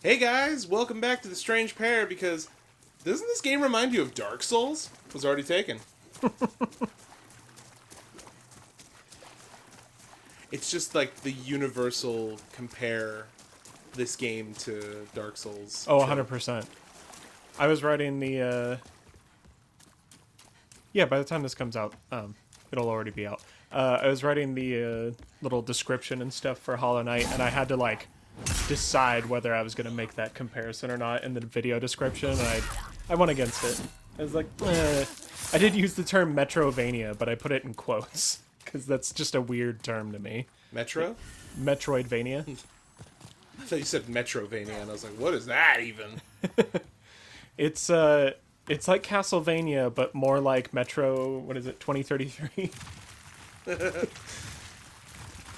Hey guys, welcome back to the Strange Pair, because doesn't this game remind you of Dark Souls? It was already taken. It's just like the universal compare this game to Dark Souls. Oh, 100%. I was writing the, yeah, by the time this comes out, it'll already be out. I was writing the little description and stuff for Hollow Knight, and I had to, like, decide whether I was going to make that comparison or not in the video description, and I went against it. I was like, I did use the term Metrovania, but I put it in quotes, because that's just a weird term to me. Metro? Metroidvania. I thought you said Metrovania, and I was like, what is that even? It's like Castlevania, but more like Metro, what is it, 2033?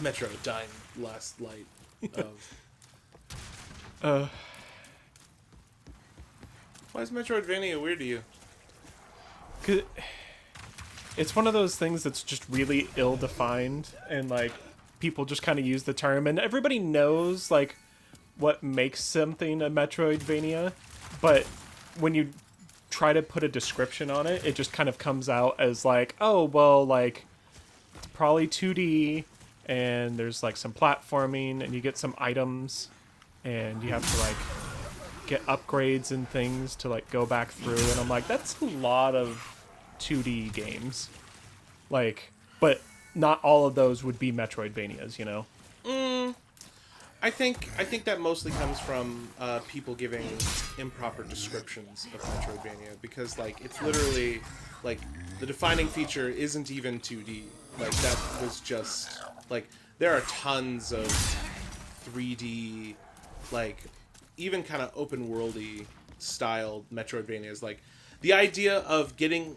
Metro, dying last light of... Why is Metroidvania weird to you? 'Cause it's one of those things that's just really ill-defined, and, like, people just kind of use the term, and everybody knows, like, what makes something a Metroidvania, but when you try to put a description on it, it just kind of comes out as, like, oh, well, like, it's probably 2D, and there's, like, some platforming, and you get some items, and you have to, like, get upgrades and things to, like, go back through, and I'm like, that's a lot of 2D games. Like, but not all of those would be Metroidvanias, you know? I think that mostly comes from people giving improper descriptions of Metroidvania, because, like, it's literally, like, the defining feature isn't even 2D. Like, that was just, like, there are tons of 3D, like, even kind of open-worldy styled Metroidvanias. Like, the idea of getting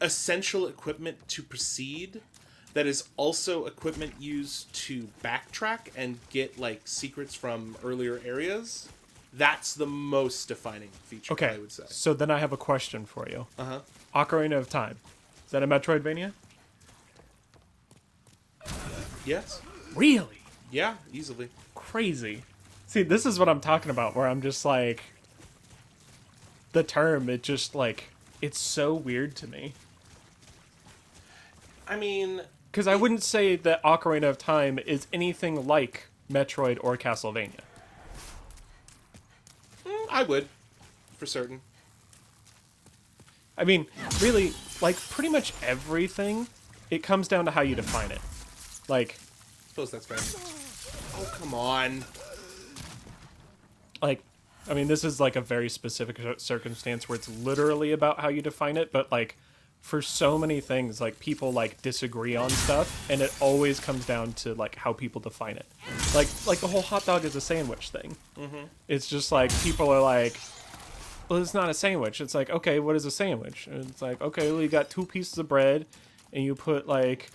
essential equipment to proceed that is also equipment used to backtrack and get, like, secrets from earlier areas, that's the most defining feature, Okay, I would say. so then I have a question for you. Uh-huh. Ocarina of Time. Is that a Metroidvania? Yes. Really? Yeah, easily. Crazy. See, this is what I'm talking about, where I'm just like, the term, it just, like, it's so weird to me. I mean... Because I wouldn't say that Ocarina of Time is anything like Metroid or Castlevania. I would, for certain. I mean, really, like, pretty much everything, it comes down to how you define it. Like... I suppose that's fair. Oh, come on. Like, I mean, this is, like, a very specific circumstance where it's literally about how you define it, but, like, for so many things, like, people, like, disagree on stuff, and it always comes down to, like, how people define it. Like the whole hot dog is a sandwich thing. Mm-hmm. It's just, like, people are like, well, it's not a sandwich. It's like, okay, what is a sandwich? And it's like, okay, well, you got 2 pieces of bread, and you put, like,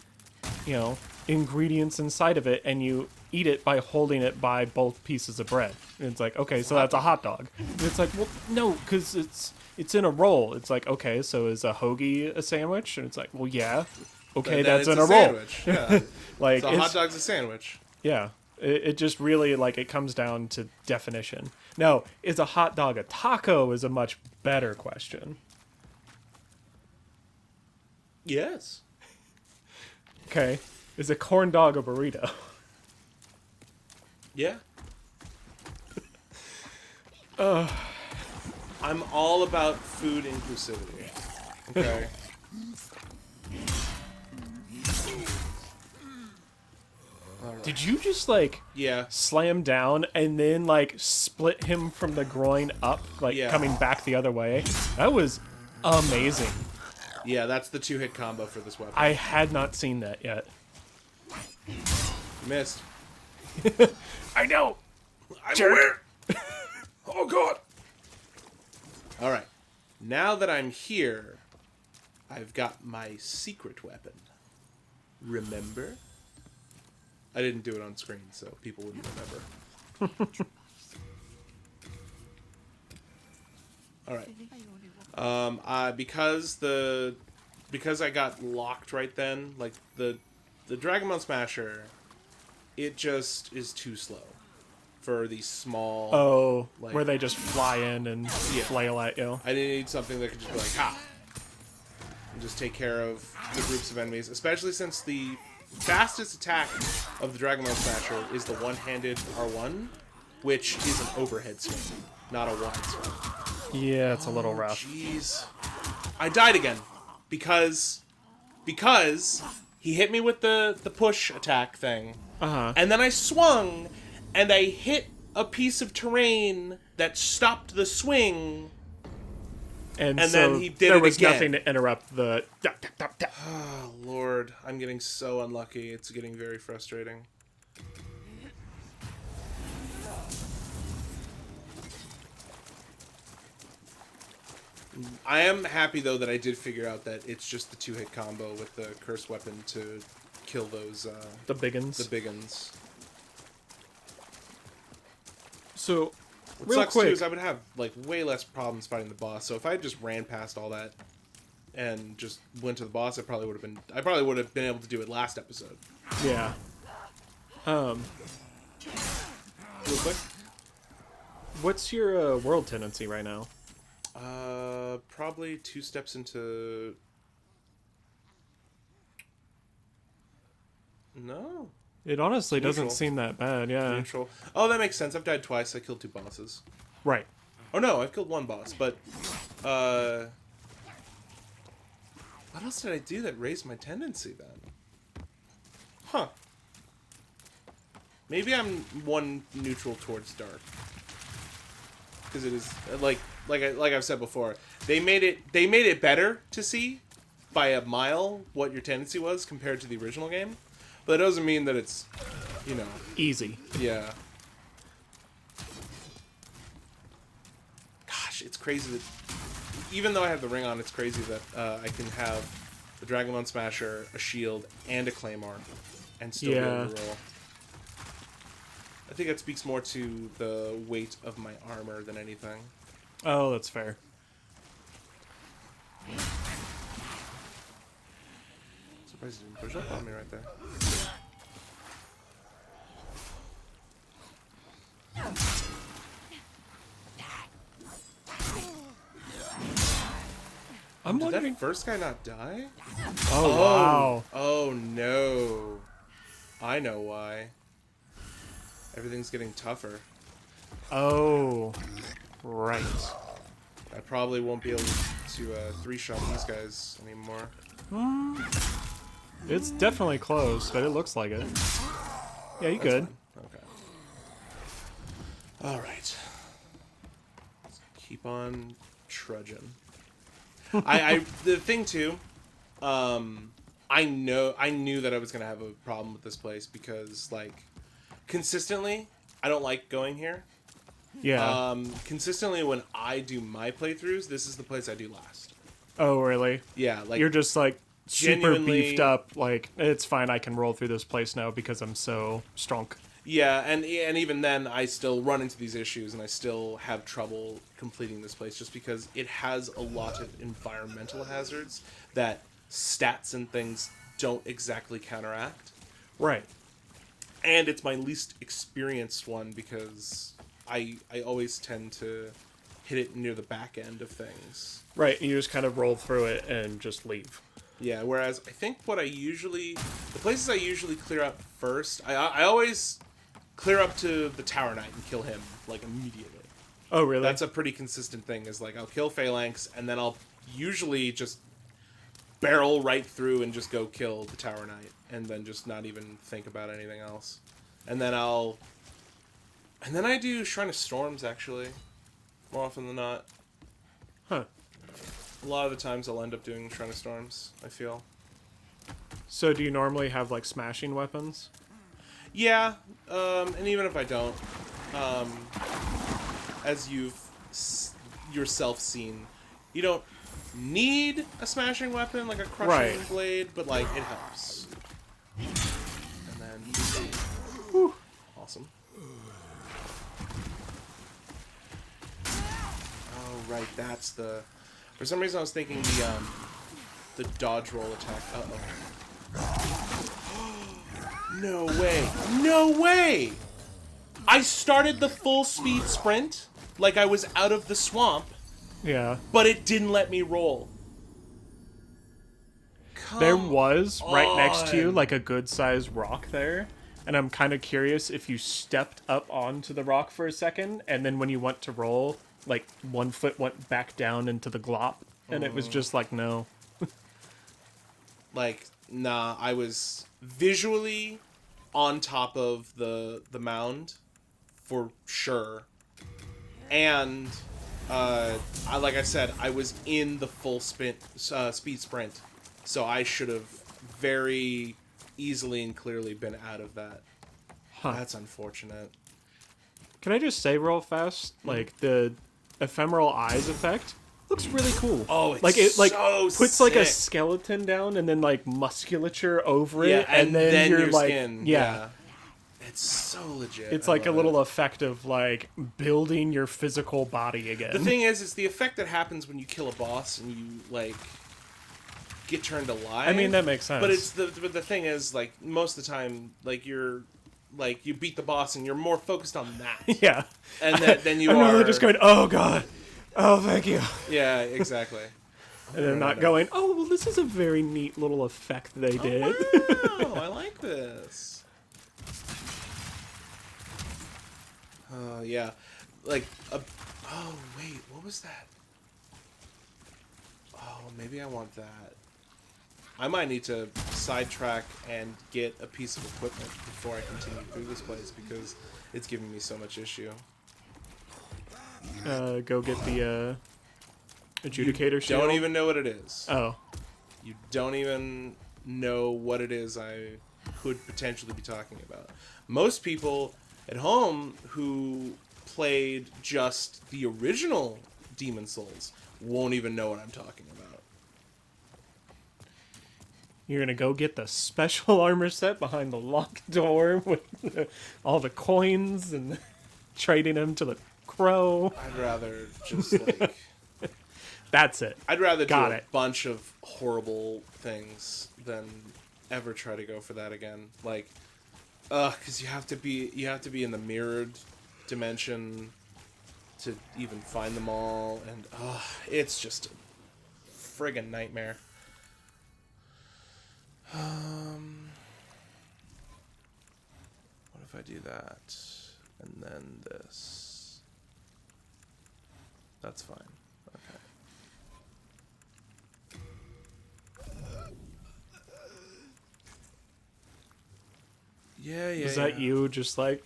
you know, ingredients inside of it, and you eat it by holding it by both pieces of bread. And it's like, okay, so that's a hot dog. And it's like, well, no, because it's in a roll. It's like, okay, so is a hoagie a sandwich? And it's like, well, yeah. Okay, Then that's it's in a roll. Sandwich. Yeah. Like, So a hot dog's a sandwich. Yeah. It just really, like, it comes down to definition. Now, is a hot dog a taco is a much better question. Yes. Okay. Is a corn dog a burrito? Yeah. I'm all about food inclusivity. Okay. Did you just, like, Yeah. slam down and then, like, split him from the groin up, like, Yeah. coming back the other way? That was amazing. Yeah, that's the 2-hit combo for this weapon. I had not seen that yet. You missed. I know! I'm Jerk. aware. Oh, God. All right. Now that I'm here, I've got my secret weapon. Remember? I didn't do it on screen, so people wouldn't remember. All right. Because I got locked right then, like the Dragon Ball Smasher, it just is too slow for these small. Oh, like, where they just fly in and flail at you. I need something that could just be like, ha! And just take care of the groups of enemies, especially since the fastest attack of the Dragonlord Smasher is the one-handed R1, which is an overhead swing, not a wide swing. Yeah, it's a little rough. Jeez. I died again because he hit me with the push attack thing. And then I swung and I hit a piece of terrain that stopped the swing. And so then he did there it was again. nothing to interrupt the... Oh, Lord. I'm getting so unlucky. It's getting very frustrating. I am happy, though, that I did figure out that it's just the two-hit combo with the cursed weapon to kill those... the biggins. The biggins. So, what real sucks, quick... too, is I would have, like, way less problems fighting the boss. So if I had just ran past all that and just went to the boss, I probably would have been able to do it last episode. Yeah. Real quick. What's your world tendency right now? Probably 2 steps into... No. It honestly Neutral. doesn't seem that bad, yeah. Neutral. Oh, that makes sense. I've died twice. I killed 2 bosses. Right. Oh, no. I've killed 1 boss, but... What else did I do that raised my tendency, then? Huh. Maybe I'm 1 neutral towards dark. Because it is... Like I've said before, they made it better to see by a mile what your tendency was compared to the original game. But that doesn't mean that it's, you know... Easy. Yeah. Gosh, it's crazy that... Even though I have the ring on, it's crazy that I can have the Dragonlord Smasher, a shield, and a Claymore, and still be able to roll. I think that speaks more to the weight of my armor than anything. Oh, that's fair. Surprised he didn't push up on me right there. I'm Did wondering... that first guy not die? Oh, wow. Oh, no. I know why. Everything's getting tougher. Oh, right. I probably won't be able to 3-shot these guys anymore. It's definitely close, but it looks like it. Yeah, you good. Okay. Alright. Keep on trudging. The thing too, I knew that I was gonna have a problem with this place because, like, consistently, I don't like going here. Yeah. Consistently when I do my playthroughs, this is the place I do last. Oh, really? Yeah, like, you're just like super genuinely beefed up. Like, it's fine. I can roll through this place now because I'm so strong. Yeah, and even then, I still run into these issues, and I still have trouble completing this place just because it has a lot of environmental hazards that stats and things don't exactly counteract. Right. And it's my least experienced one because I always tend to hit it near the back end of things. Right, you just kind of roll through it and just leave. Yeah, whereas I think the places I usually clear up first, I always clear up to the Tower Knight and kill him, like, immediately. Oh, really? That's a pretty consistent thing, is, like, I'll kill Phalanx, and then I'll usually just barrel right through and just go kill the Tower Knight, and then just not even think about anything else. And then I do Shrine of Storms, actually, more often than not. Huh. A lot of the times I'll end up doing Shrine of Storms, I feel. So do you normally have, like, smashing weapons? Yeah, and even if I don't, as you've yourself seen, you don't need a smashing weapon, like a crushing blade, but, like, it helps. And then... Whew. Awesome. Oh, right, that's the... For some reason I was thinking the dodge roll attack. Uh-oh. No way! No way! I started the full speed sprint like I was out of the swamp, Yeah. but it didn't let me roll. There was right next to you on. like a good sized rock there, and I'm kind of curious if you stepped up onto the rock for a second, and then when you went to roll, like one foot went back down into the glop, and it was just like no. Like, nah, I was visually on top of the mound for sure, and like I said, I was in the full speed sprint, so I should have very easily and clearly been out of that. Huh. That's unfortunate. Can I just say real fast, like the ephemeral eyes effect looks really cool. Oh, it's like it like so puts like a sick. skeleton down and then like musculature over Yeah, it, and then you're your like skin. yeah. It's so legit. It's I like a love little it. effect of like building your physical body again. The thing is, it's the effect that happens when you kill a boss and you like get turned alive. I mean, that makes sense. But the thing is, like most of the time, like you beat the boss and you're more focused on that. yeah. And then you I'm are really just going, oh god, oh thank you, Yeah, exactly. and then not going, oh well, this is a very neat little effect they did. Wow, I like this. Yeah, like oh wait, what was that? Oh, maybe I want that. I might need to sidetrack and get a piece of equipment before I continue through this place because it's giving me so much issue. Go get the adjudicator shield. Don't even know what it is. Oh, You don't even know what it is I could potentially be talking about. Most people at home who played just the original Demon Souls won't even know what I'm talking about. you're gonna go get the special armor set behind the locked door with all the coins and trading them to the crow. I'd rather just like That's it. I'd rather Got do a it. bunch of horrible things than ever try to go for that again. Like, because you have to be in the mirrored dimension to even find them all, and it's just a friggin' nightmare. What if I do that and then this? That's fine. Okay. Yeah. Is that you just like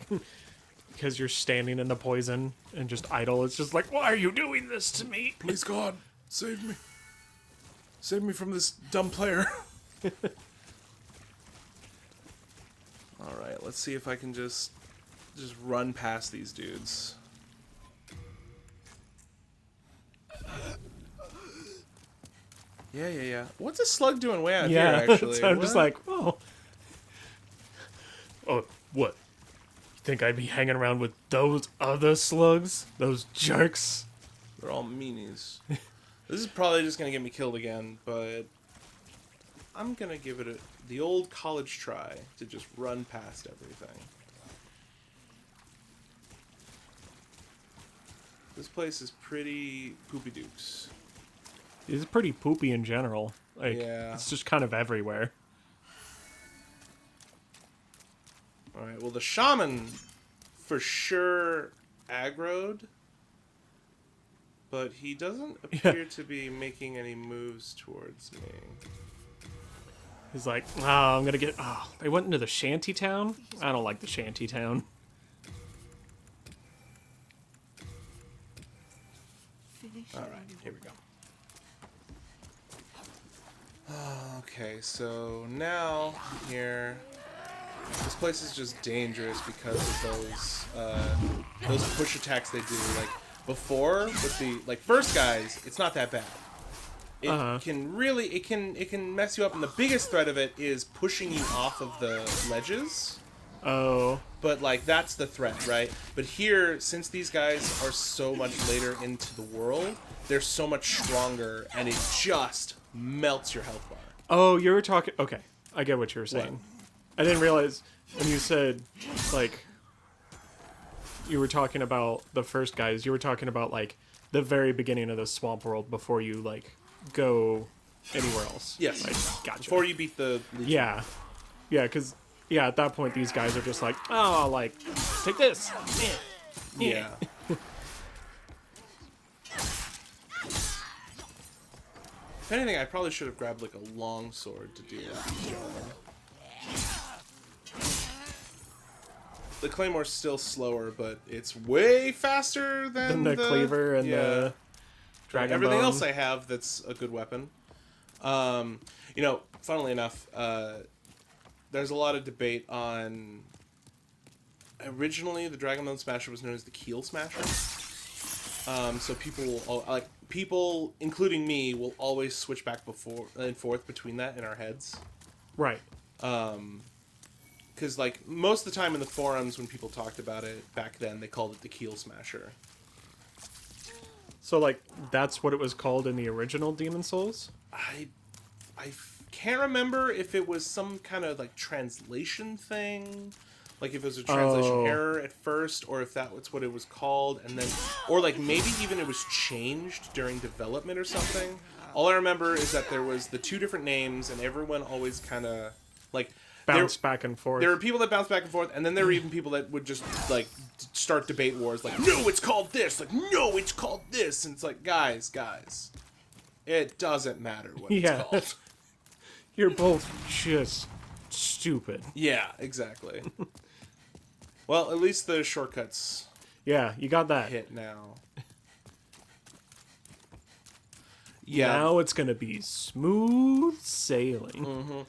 because you're standing in the poison and just idle? It's just like, why are you doing this to me? Please God, save me. Save me from this dumb player. Alright, let's see if I can just run past these dudes. Yeah. What's a slug doing way out Yeah, here, actually? so I'm just What? like, oh, what? You think I'd be hanging around with those other slugs? Those jerks? They're all meanies. This is probably just gonna get me killed again, but I'm gonna give it the old college try to just run past everything. This place is pretty poopy dukes. It's pretty poopy in general. Like, Yeah. it's just kind of everywhere. Alright, well the shaman for sure aggroed, but he doesn't appear to be making any moves towards me. He's like, oh, I'm gonna get. Oh, they went into the shanty town? I don't like the shanty town. Alright, here we go. Okay, so now here, this place is just dangerous because of those push attacks they do. Like before with the first guys, it's not that bad. It can mess you up, and the biggest threat of it is pushing you off of the ledges. Oh. But like that's the threat, right? But here, since these guys are so much later into the world, they're so much stronger, and it just melts your health bar. Oh, you were talking. Okay, I get what you were saying. What? I didn't realize when you said, like, you were talking about the first guys, you were talking about like the very beginning of the swamp world before you like go anywhere else. Yes. Right? Gotcha. Before you beat the Legion. Yeah. Yeah, because, yeah, at that point, these guys are just like, oh, like, take this. Yeah. If anything, I probably should have grabbed like a long sword to deal with these gentlemen. The Claymore's still slower, but it's way faster than the cleaver and the dragon everything bone. else I have that's a good weapon. You know, funnily enough, there's a lot of debate on... Originally, the Dragon Bone Smasher was known as the Keel Smasher. So people, including me, will always switch back and forth between that in our heads. Right. Because, like, most of the time in the forums when people talked about it back then, they called it the Keel Smasher. So, like, that's what it was called in the original Demon Souls? I can't remember if it was some kind of, like, translation thing. Like, if it was a translation error at first, or if that was what it was called, and then... Or, like, maybe even it was changed during development or something. All I remember is that there was the two different names, and everyone always kind of, like... Bounce back and forth. There were people that bounced back and forth, and then there were even people that would just, like, start debate wars, like, no, it's called this! Like, no, it's called this! And it's like, guys, it doesn't matter what it's called. You're both just stupid. Yeah, exactly. Well, at least the shortcuts Yeah, you got that. hit now. Yeah. Now it's gonna be smooth sailing.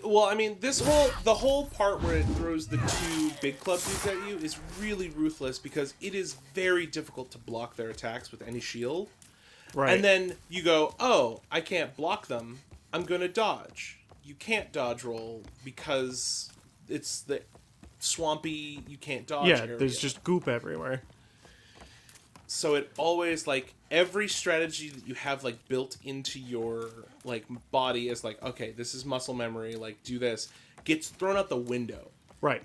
Well, I mean, the whole part where it throws the two big club dudes at you is really ruthless because it is very difficult to block their attacks with any shield. Right. And then you go, oh, I can't block them. I'm gonna dodge. You can't dodge roll because it's the swampy, you can't dodge area. There's just goop everywhere. So it always, like, every strategy that you have, like, built into your, like, body is like, okay, this is muscle memory, like, do this, gets thrown out the window. Right.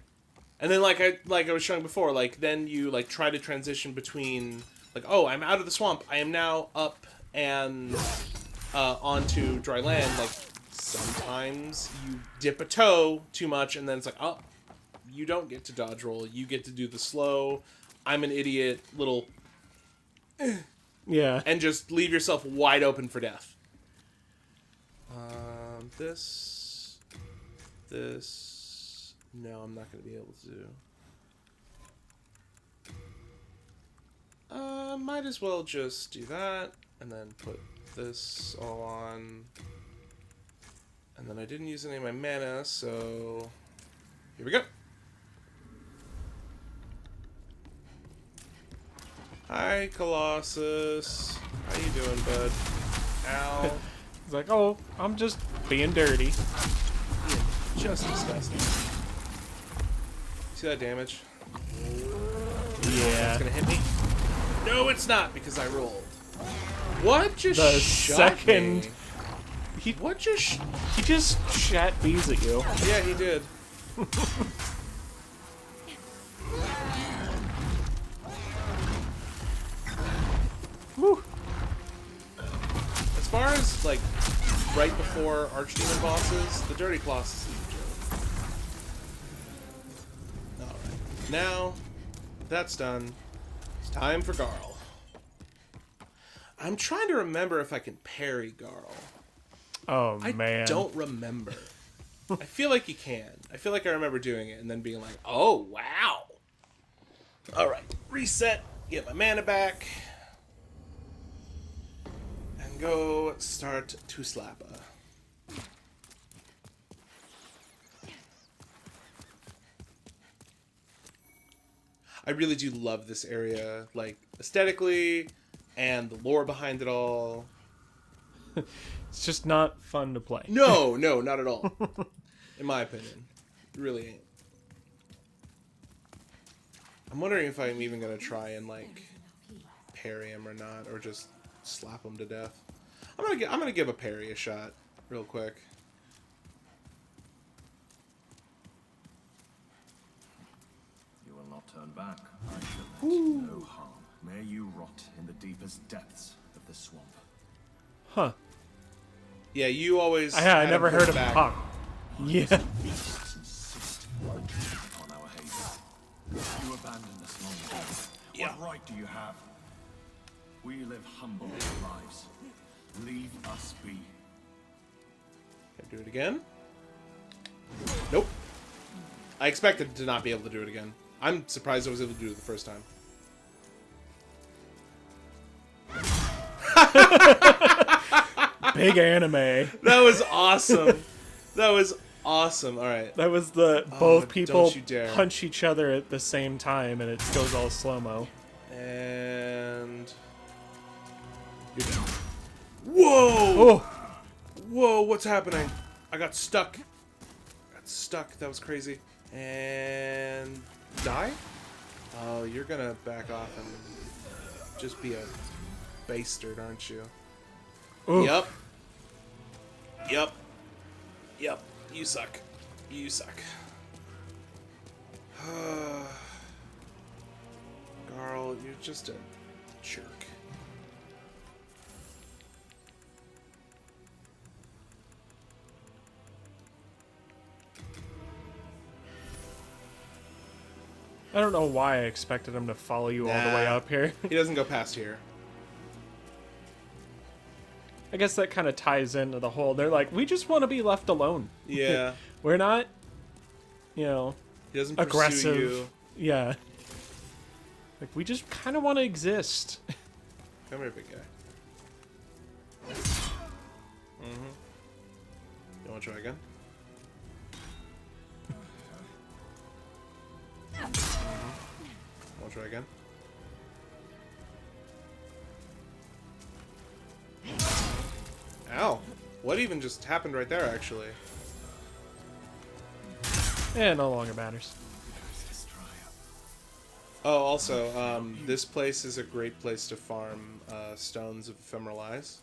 And then, like I was showing before, like, then you, like, try to transition between, like, oh, I'm out of the swamp, I am now up and onto dry land. Like, sometimes you dip a toe too much, and then it's like, oh, you don't get to dodge roll, you get to do the slow, I'm an idiot, little... Yeah. And just leave yourself wide open for death. This... No, I'm not going to be able to. Might as well just do that, and then put this all on. And then I didn't use any of my mana, so... Here we go. Hi, Colossus. How you doing, bud? Ow. It's like, oh, I'm just being dirty. Just disgusting. See that damage? Yeah. It's gonna hit me? No, it's not, because I rolled. What just The shot second- me? What just... He just shat bees at you. Yeah, he did. Whew. As far as, like, right before Archdemon bosses, the Dirty Colossus is a joke. Alright. Now, that's done. It's time for Garl. I'm trying to remember if I can parry Garl. Oh, I man. don't remember. I feel like you can. I feel like I remember doing it and then being like, oh, wow. Alright. Reset. Get my mana back. And go start to slappa. I really do love this area, like, aesthetically, and the lore behind it all. It's just not fun to play. No, not at all. In my opinion. It really ain't. I'm wondering if I'm even gonna try and, like, parry him or not, or just slap him to death. I'm gonna give a parry a shot, real quick. You will not turn back. I shall meant no harm. May you rot in the deepest depths of the swamp. Huh. Yeah, you always. I had never him heard of back. talk. Yeah. Beasts insist upon our haste. You abandoned us long ago. Yeah. What right do you have? We live humble lives. Leave us be. Can I do it again? Nope. I expected to not be able to do it again. I'm surprised I was able to do it the first time. Big anime. That was awesome. That was awesome. All right. That was the both people don't you dare. punch each other at the same time, and it goes all slow-mo. And you're down. Whoa! Oh, Whoa! What's happening? I got stuck. That was crazy. And die? Oh, you're gonna back off and just be a bastard, aren't you? ooh. Yep. Yep. Yep. You suck. You suck. Garl, you're just a jerk. I don't know why I expected him to follow you all the way Nah. up here. He doesn't go past here. I guess that kind of ties into the whole. They're like, we just want to be left alone. Yeah. We're not, you know, He doesn't aggressive. pursue you. Yeah. Like, we just kind of want to exist. Come here, big guy. You want to try again? Want to try again? Ow! What even just happened right there, actually? Yeah, no longer matters. Oh, also, this place is a great place to farm stones of ephemeral eyes.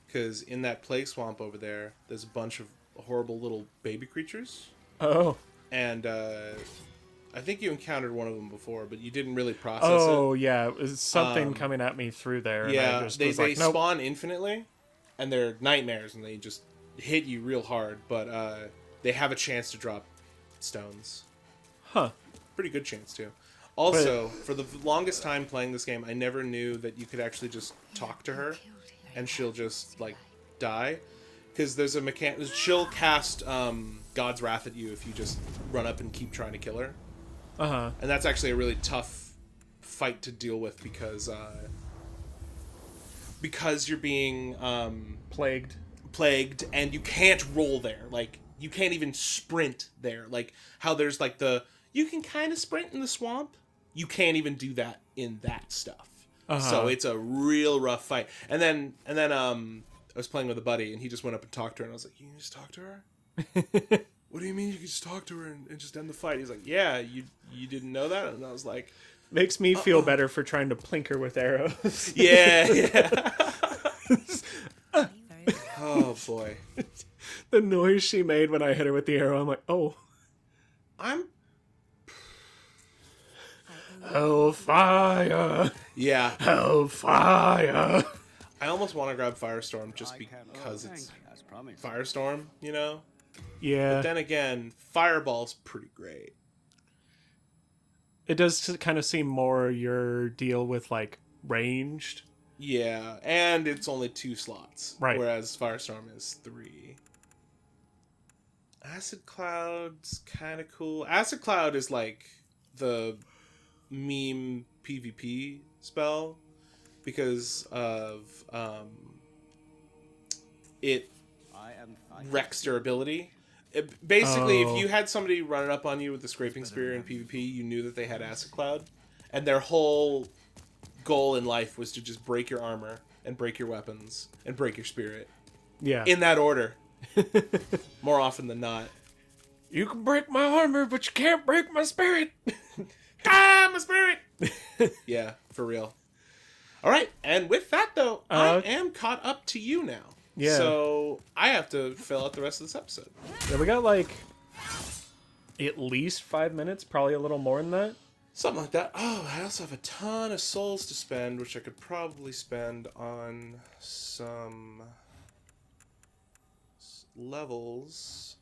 Because in that plague swamp over there, there's a bunch of horrible little baby creatures. Oh. And I think you encountered one of them before, but you didn't really process Oh, it. yeah. It was something coming at me through there. Yeah, and I just they was like, nope. spawn infinitely, and they're nightmares, and they just hit you real hard, but they have a chance to drop stones. Huh. Pretty good chance, too. Also, for the longest time playing this game, I never knew that you could actually just talk to her, and she'll just, like, die. Because there's a mechanic... She'll cast God's Wrath at you if you just run up and keep trying to kill her. Uh-huh. And that's actually a really tough fight to deal with because you're being plagued and you can't roll there. Like, you can't even sprint there. Like, how there's, like, you can kind of sprint in the swamp. You can't even do that in that stuff. Uh-huh. So it's a real rough fight. And then I was playing with a buddy, and he just went up and talked to her, and I was like, you can just talk to her? What do you mean you can just talk to her and just end the fight? He's like, yeah, you didn't know that? And I was like... Makes me feel better for trying to plink her with arrows. Yeah. Oh, boy. The noise she made when I hit her with the arrow, I'm like, oh. I'm... Hellfire! Yeah. Hellfire! I almost want to grab Firestorm just because it's Firestorm, you know? Yeah. But then again, Fireball's pretty great. It does kind of seem more your deal with, like, ranged. Yeah, and it's only 2 slots. Right. Whereas Firestorm is 3. Acid Cloud's kind of cool. Acid Cloud is like the meme PvP spell because of it wrecks durability. Basically, if you had somebody running up on you with the scraping spear in PvP, you knew that they had Acid Cloud, and their whole goal in life was to just break your armor and break your weapons and break your spirit. Yeah. In that order. More often than not. You can break my armor, but you can't break my spirit. Ah, my spirit! Yeah, for real. All right, and with that, though, I am caught up to you now. Yeah. So I have to fill out the rest of this episode. Yeah, we got, like, at least 5 minutes, probably a little more than that. Something like that. Oh, I also have a ton of souls to spend, which I could probably spend on some levels.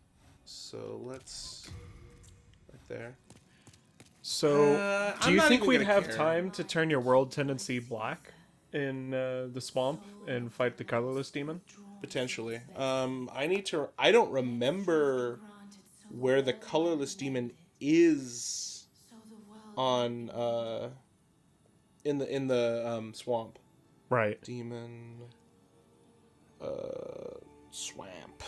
So let's... Right there. So, do I'm you not think even we'd gonna have care. time to turn your world tendency black in the swamp and fight the colorless demon? Potentially. I don't remember where the colorless demon is on in the swamp. Right. Demon swamp.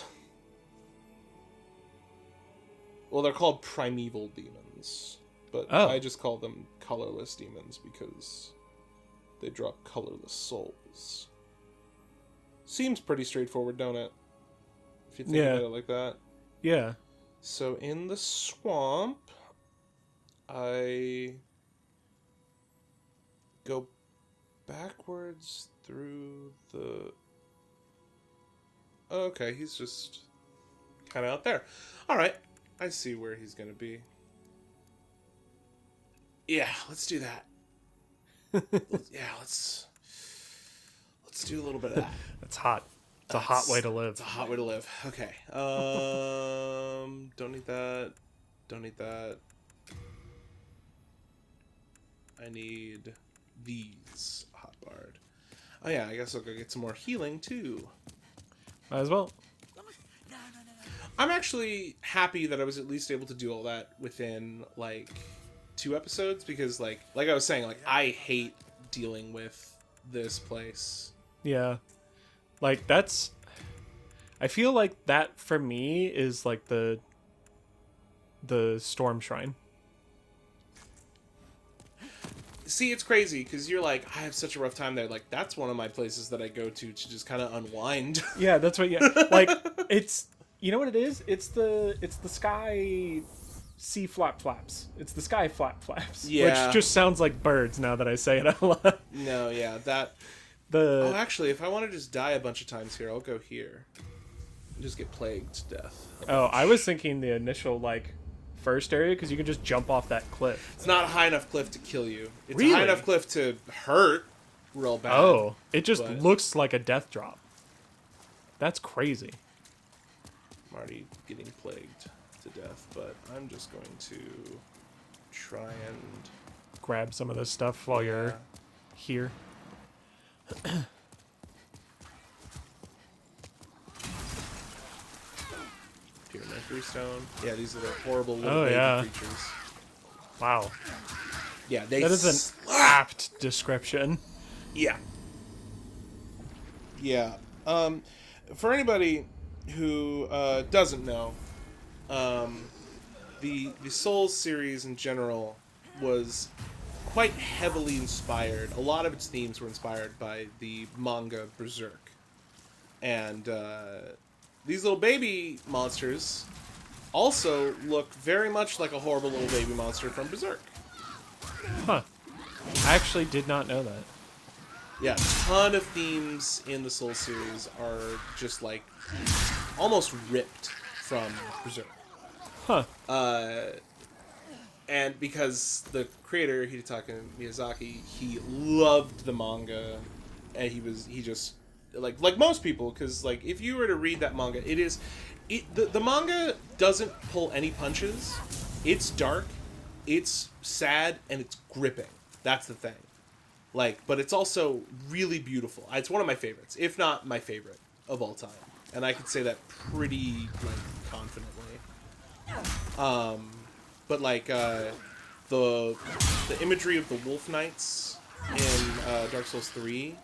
Well, they're called primeval demons, but Oh. I just call them colorless demons because they drop colorless souls. Seems pretty straightforward, don't it? If you think Yeah. about it like that. Yeah. So in the swamp, I go backwards through the... Okay, he's just kind of out there. All right, I see where he's going to be. Yeah, let's do that. Let's do a little bit of that. That's hot. It's a hot way to live. It's a hot way to live. Okay. Don't need that. Don't need that. I need these. Hot bard. Oh yeah, I guess I'll go get some more healing too. Might as well. I'm actually happy that I was at least able to do all that within like 2 episodes because like I was saying, like I hate dealing with this place. Yeah. Like, that's... I feel like that, for me, is like the Storm Shrine. See, it's crazy because you're like, I have such a rough time there. Like, that's one of my places that I go to just kind of unwind. Yeah, that's what. Yeah, like it's. You know what it is? It's the sky sea flap flaps. It's the sky flap flaps. Yeah. Which just sounds like birds now that I say it out loud. No, yeah, that. The Oh, actually, if I want to just die a bunch of times here, I'll go here. And just get plagued to death. oh, I was thinking the initial like first area because you can just jump off that cliff. It's not a high enough cliff to kill you. It's a Really? high enough cliff to hurt real bad. Oh, it just but- looks like a death drop. That's crazy. I'm already getting plagued to death, but I'm just going to try and... Grab some of this stuff while you're here. Pear Mercury Stone. Yeah, these are the horrible little Oh, baby yeah. creatures. Wow, Yeah, they that is an slap. apt description. Yeah. Yeah. For anybody who doesn't know, the Souls series in general was quite heavily inspired. A lot of its themes were inspired by the manga Berserk. And these little baby monsters also look very much like a horrible little baby monster from Berserk. Huh. I actually did not know that. Yeah, a ton of themes in the Soul series are just like almost ripped from Berserk. Huh. And because the creator Hidetaka Miyazaki, he loved the manga, and he just like most people, because like if you were to read that manga, the manga doesn't pull any punches. It's dark, it's sad, and it's gripping. That's the thing. Like, but it's also really beautiful. It's one of my favorites, if not my favorite of all time, and I could say that pretty like confidently. But like the imagery of the Wolf Knights in Dark Souls 3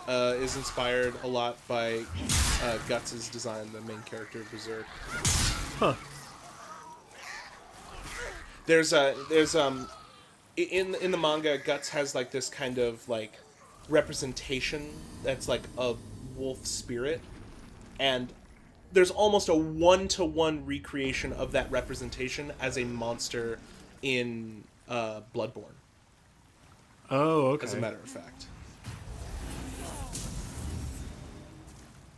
is inspired a lot by Guts' design, the main character of Berserk. Huh. There's in the manga, Guts has like this kind of like representation that's like a wolf spirit, and there's almost a 1-to-1 recreation of that representation as a monster in Bloodborne, Oh, okay. as a matter of fact.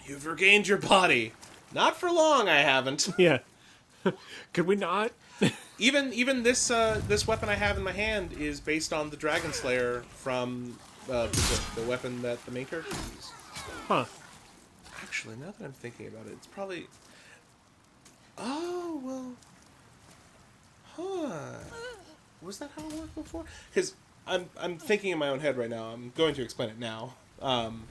You've regained your body. Not for long, I haven't. Yeah. Could we not? Even this this weapon I have in my hand is based on the Dragon Slayer from the weapon that the main character uses. Huh. Actually, now that I'm thinking about it, it's probably. Oh well. Huh. Was that how it worked before? Because I'm thinking in my own head right now. I'm going to explain it now. I'm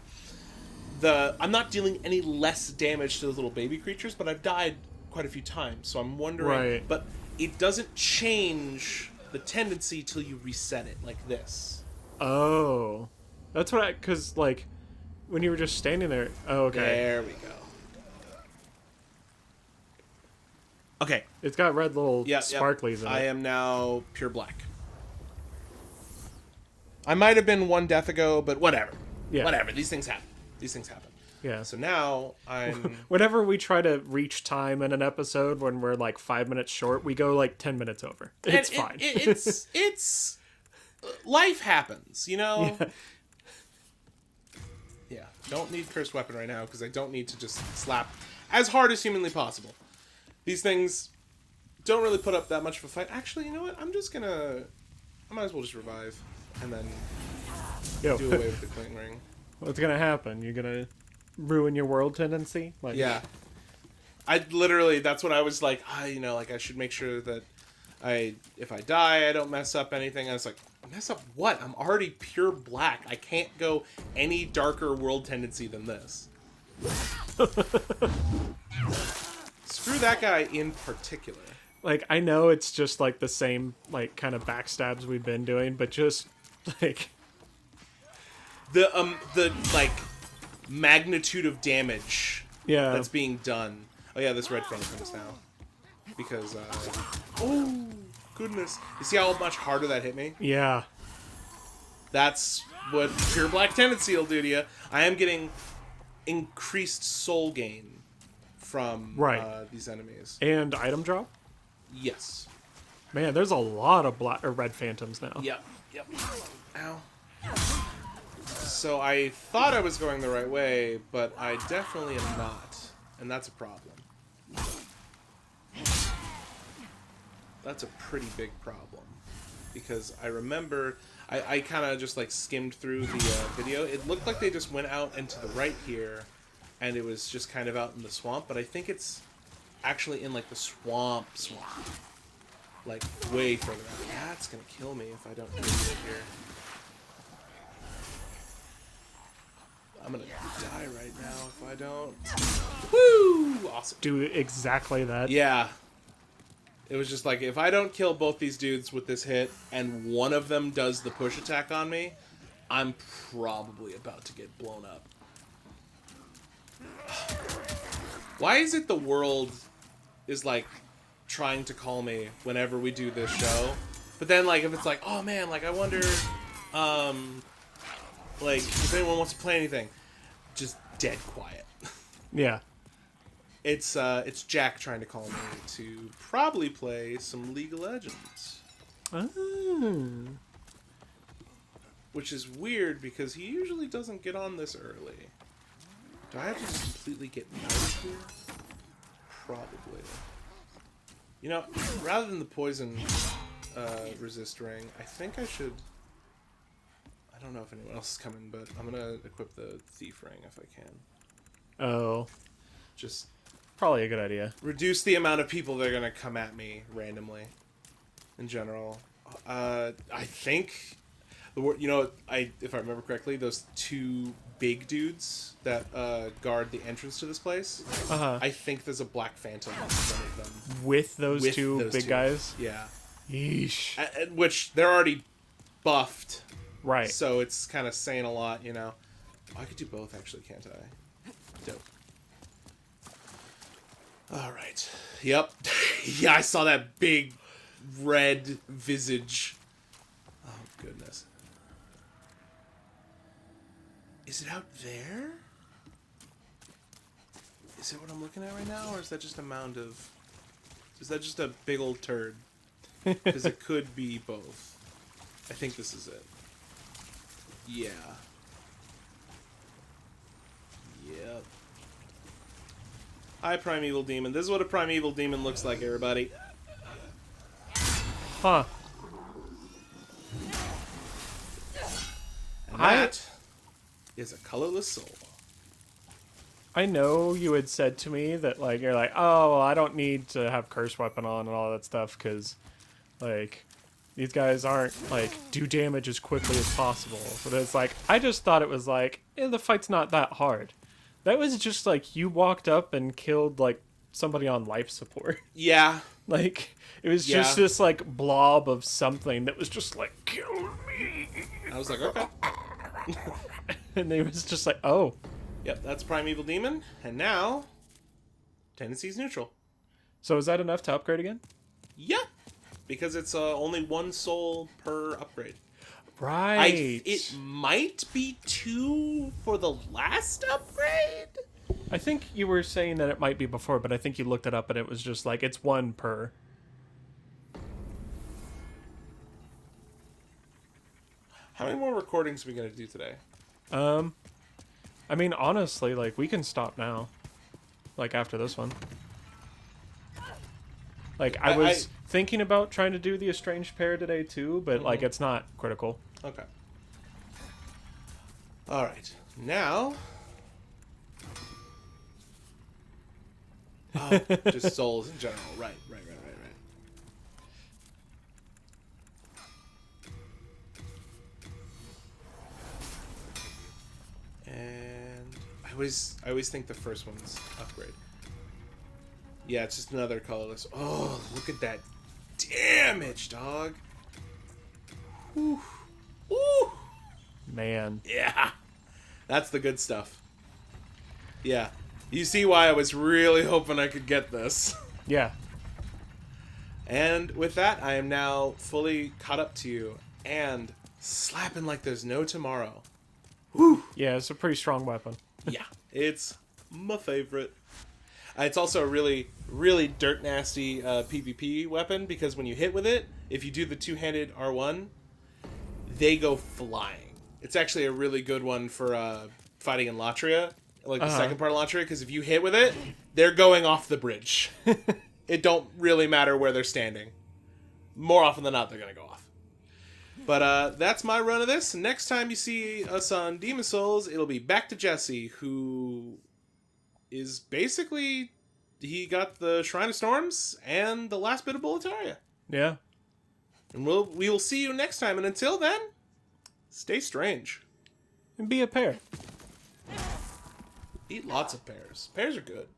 not dealing any less damage to those little baby creatures, but I've died quite a few times, so I'm wondering. Right. But it doesn't change the tendency till you reset it, like this. Oh. That's what because, like, when you were just standing there... Oh, okay. There we go. Okay. It's got red little Yep, sparklies in it. I am now pure black. I might have been one death ago, but whatever. Yeah. Whatever. These things happen. These things happen. Yeah. So now I'm... Whenever we try to reach time in an episode when we're like 5 minutes short, we go like 10 minutes over. It's fine. It's life happens, you know? Yeah. Don't need cursed weapon right now because I don't need to just slap as hard as humanly possible. These things don't really put up that much of a fight. Actually, you know what? I might as well just revive and then Yo. do away with the cling ring. What's gonna happen? You're gonna ruin your world tendency? Like, Yeah. That's what I was like, I should make sure that if I die, I don't mess up anything. I was like, mess up what? I'm already pure black. I can't go any darker world tendency than this. Screw that guy in particular. Like, I know it's just like the same like kind of backstabs we've been doing, but just like The like magnitude of damage that's being done. Oh yeah, this red phantom's now. Because oh goodness. You see how much harder that hit me? Yeah. That's what pure black tendency will do to you. I am getting increased soul gain from these enemies. And item drop? Yes. Man, there's a lot of black or red phantoms now. Yep. Ow. So I thought I was going the right way, but I definitely am not. And that's a problem. That's a pretty big problem. Because I remember... I kind of just like skimmed through the video. It looked like they just went out and to the right here, and it was just kind of out in the swamp, but I think it's actually in like the swamp. Like way further out. That's gonna kill me if I don't do it here. I'm gonna die right now if I don't. Woo! Awesome. Do exactly that. Yeah. It was just like, if I don't kill both these dudes with this hit, and one of them does the push attack on me, I'm probably about to get blown up. Why is it the world is, like, trying to call me whenever we do this show? But then, like, if it's like, oh man, like, I wonder, like, if anyone wants to play anything, just dead quiet. Yeah. It's Jack trying to call me to probably play some League of Legends. Oh. Which is weird because he usually doesn't get on this early. Do I have to just completely get out of here? Probably. You know, rather than the poison resist ring, I think I should... I don't know if anyone else is coming, but I'm gonna equip the thief ring if I can. Oh. Just... Probably a good idea. reduce the amount of people that are going to come at me randomly in general. I think, if I remember correctly, those two big dudes that guard the entrance to this place, I think there's a Black Phantom on one of them. With those two big guys? Yeah. Yeesh. Which, they're already buffed. Right. So it's kind of saying a lot, you know. I could do both, actually, can't I? Dope. Alright. Yep. Yeah, I saw that big red visage. Oh, goodness. Is it out there? Is it what I'm looking at right now, or is that just a mound of... Is that just a big old turd? Because it could be both. I think this is it. Yeah. Yep. Hi, Primeval Demon. This is what a Primeval Demon looks like, everybody. Huh. And that is a colorless soul. I know you had said to me that, like, you're like, oh, well, I don't need to have curse weapon on and all that stuff because, like, these guys aren't, like, do damage as quickly as possible. But it's like, I just thought it was like, the fight's not that hard. That was just like, you walked up and killed, like, somebody on life support. Yeah. Like, it was just Yeah. this, like, blob of something that was just like, kill me. I was like, okay. And they was just like, oh. Yep, that's Primeval Demon. And now, tendency's neutral. So is that enough to upgrade again? Yep. Because it's only 1 soul per upgrade. Right. It might be 2 for the last upgrade? I think you were saying that it might be before, but I think you looked it up and it was just like, it's 1 per. How many more recordings are we going to do today? I mean, honestly, like, we can stop now. Like, after this one. Like, I was thinking about trying to do the Estranged Pair today, too, but, like, it's not critical. Okay. Alright. Now... Oh, just souls in general. Right. And I always think the first one's upgrade. Yeah, it's just another colorless. Oh, look at that damage, dog. Whew. Woo. Man. Yeah. That's the good stuff. Yeah. You see why I was really hoping I could get this. Yeah. And with that, I am now fully caught up to you and slapping like there's no tomorrow. Whew. Yeah, it's a pretty strong weapon. Yeah, it's my favorite. It's also a really, really dirt nasty PvP weapon because when you hit with it, if you do the two-handed R1, they go flying. It's actually a really good one for fighting in Latria, like the second part of Latria, because if you hit with it, they're going off the bridge. It don't really matter where they're standing. More often than not, they're going to go off. But that's my run of this. Next time you see us on Demon Souls, it'll be back to Jessee, who is basically... He got the Shrine of Storms and the last bit of Boletaria. Yeah. And we will see you next time. And until then, stay strange. And be a pair. Eat lots of pears. Pears are good.